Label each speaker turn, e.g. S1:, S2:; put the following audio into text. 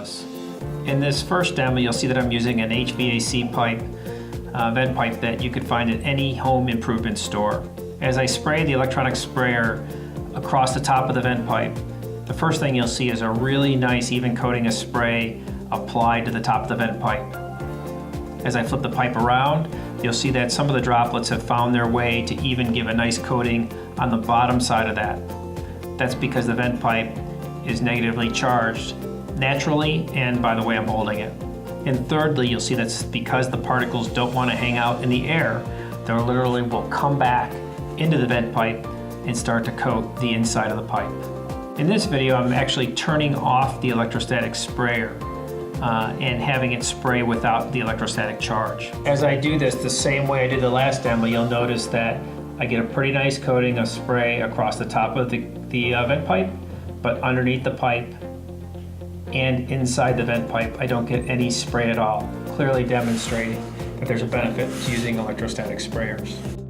S1: was. In this first demo, you'll see that I'm using an HVAC pipe, vent pipe that you could find at any home improvement store. As I spray the electronic sprayer across the top of the vent pipe, the first thing you'll see is a really nice even coating of spray applied to the top of the vent pipe. As I flip the pipe around, you'll see that some of the droplets have found their way to even give a nice coating on the bottom side of that. That's because the vent pipe is negatively charged naturally and by the way I'm holding it. And thirdly, you'll see that's because the particles don't want to hang out in the air. They literally will come back into the vent pipe and start to coat the inside of the pipe. In this video, I'm actually turning off the electrostatic sprayer and having it spray without the electrostatic charge. As I do this the same way I did the last demo, you'll notice that I get a pretty nice coating of spray across the top of the vent pipe, but underneath the pipe and inside the vent pipe, I don't get any spray at all, clearly demonstrating that there's a benefit to using electrostatic sprayers.